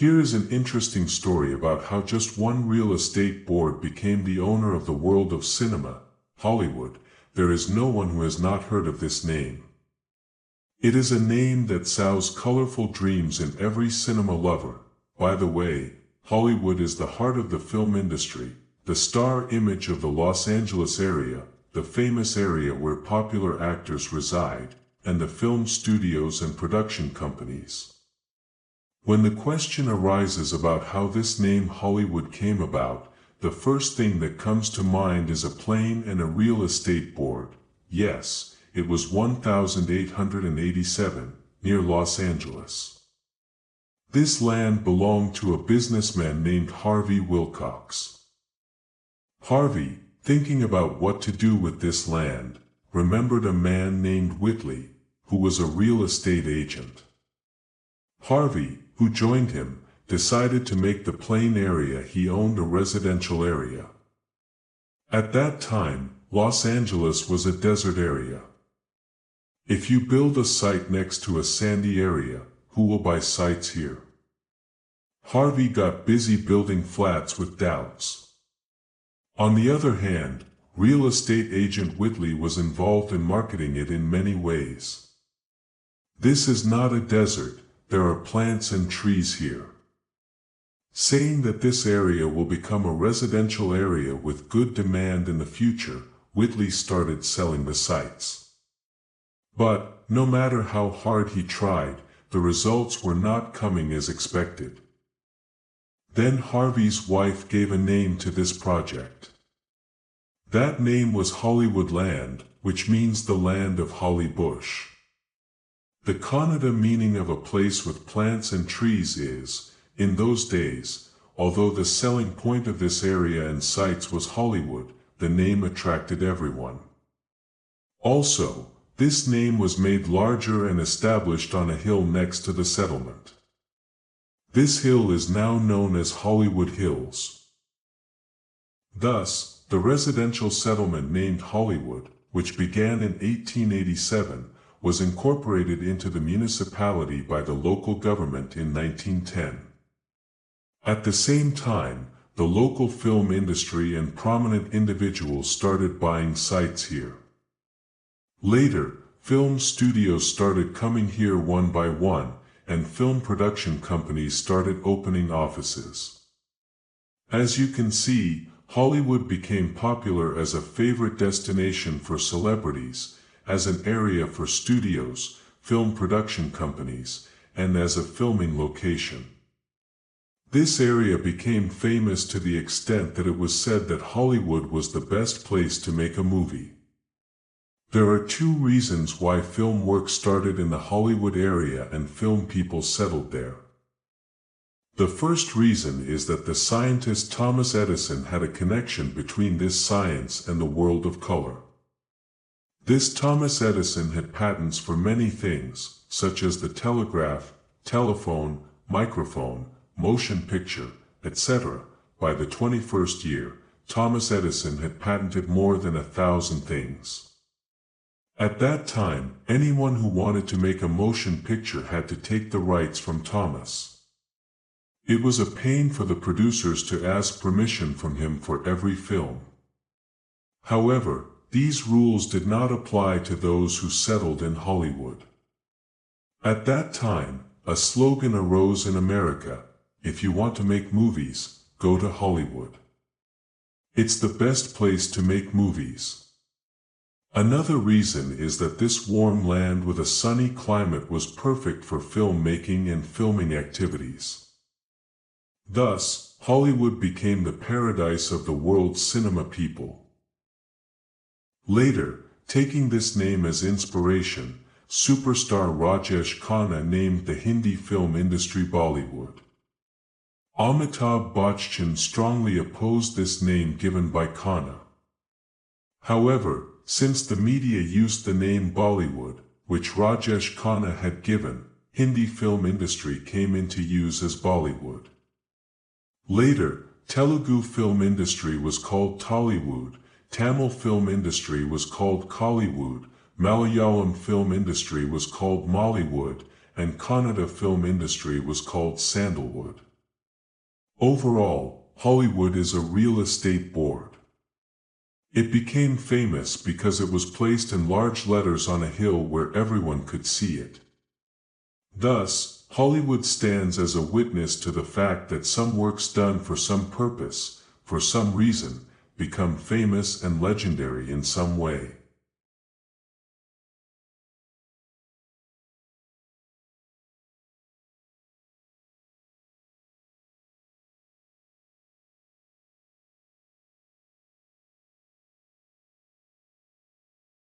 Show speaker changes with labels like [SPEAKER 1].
[SPEAKER 1] Here is an interesting story about how just one real estate board became the owner of the world of cinema, Hollywood. There is no one who has not heard of this name. It is a name that sows colorful dreams in every cinema lover. By the way, Hollywood is the heart of the film industry, the star image of the Los Angeles area, the famous area where popular actors reside, and the film studios and production companies. When the question arises about how this name Hollywood came about, the first thing that comes to mind is a plane and a real estate board. Yes, it was 1887, near Los Angeles. This land belonged to a businessman named Harvey Wilcox. Harvey, thinking about what to do with this land, remembered a man named Whitley, who was a real estate agent. Harvey, who joined him, decided to make the plain area he owned a residential area. At that time, Los Angeles was a desert area. If you build a site next to a sandy area, who will buy sites here? Harvey got busy building flats with doubts. On the other hand, real estate agent Whitley was involved in marketing it in many ways. This is not a desert, there are plants and trees here. Saying that this area will become a residential area with good demand in the future, Whitley started selling the sites. But, no matter how hard he tried, the results were not coming as expected. Then Harvey's wife gave a name to this project. That name was Hollywood Land, which means the land of holly bush. The Kannada meaning of a place with plants and trees is, in those days, although the selling point of this area and sites was Hollywood, the name attracted everyone. Also, this name was made larger and established on a hill next to the settlement. This hill is now known as Hollywood Hills. Thus, the residential settlement named Hollywood, which began in 1887, was incorporated into the municipality by the local government in 1910. At the same time, the local film industry and prominent individuals started buying sites here. Later, film studios started coming here one by one, and film production companies started opening offices. As you can see, Hollywood became popular as a favorite destination for celebrities, as an area for studios, film production companies, and as a filming location. This area became famous to the extent that it was said that Hollywood was the best place to make a movie. There are two reasons why film work started in the Hollywood area and film people settled there. The first reason is that the scientist Thomas Edison had a connection between this science and the world of color. This Thomas Edison had patents for many things, such as the telegraph, telephone, microphone, motion picture, etc. By the 21st year, Thomas Edison had patented more than 1,000 things. At that time, anyone who wanted to make a motion picture had to take the rights from Thomas. It was a pain for the producers to ask permission from him for every film. However, these rules did not apply to those who settled in Hollywood. At that time, a slogan arose in America: if you want to make movies, go to Hollywood. It's the best place to make movies. Another reason is that this warm land with a sunny climate was perfect for filmmaking and filming activities. Thus, Hollywood became the paradise of the world's cinema people. Later, taking this name as inspiration, superstar Rajesh Khanna named the Hindi film industry Bollywood. Amitabh Bachchan strongly opposed this name given by Khanna. However, since the media used the name Bollywood, which Rajesh Khanna had given, Hindi film industry came into use as Bollywood. Later, Telugu film industry was called Tollywood, Tamil film industry was called Kollywood, Malayalam film industry was called Mollywood, and Kannada film industry was called Sandalwood. Overall, Hollywood is a real estate board. It became famous because it was placed in large letters on a hill where everyone could see it. Thus, Hollywood stands as a witness to the fact that some works done for some purpose, for some reason, become famous and legendary in some way.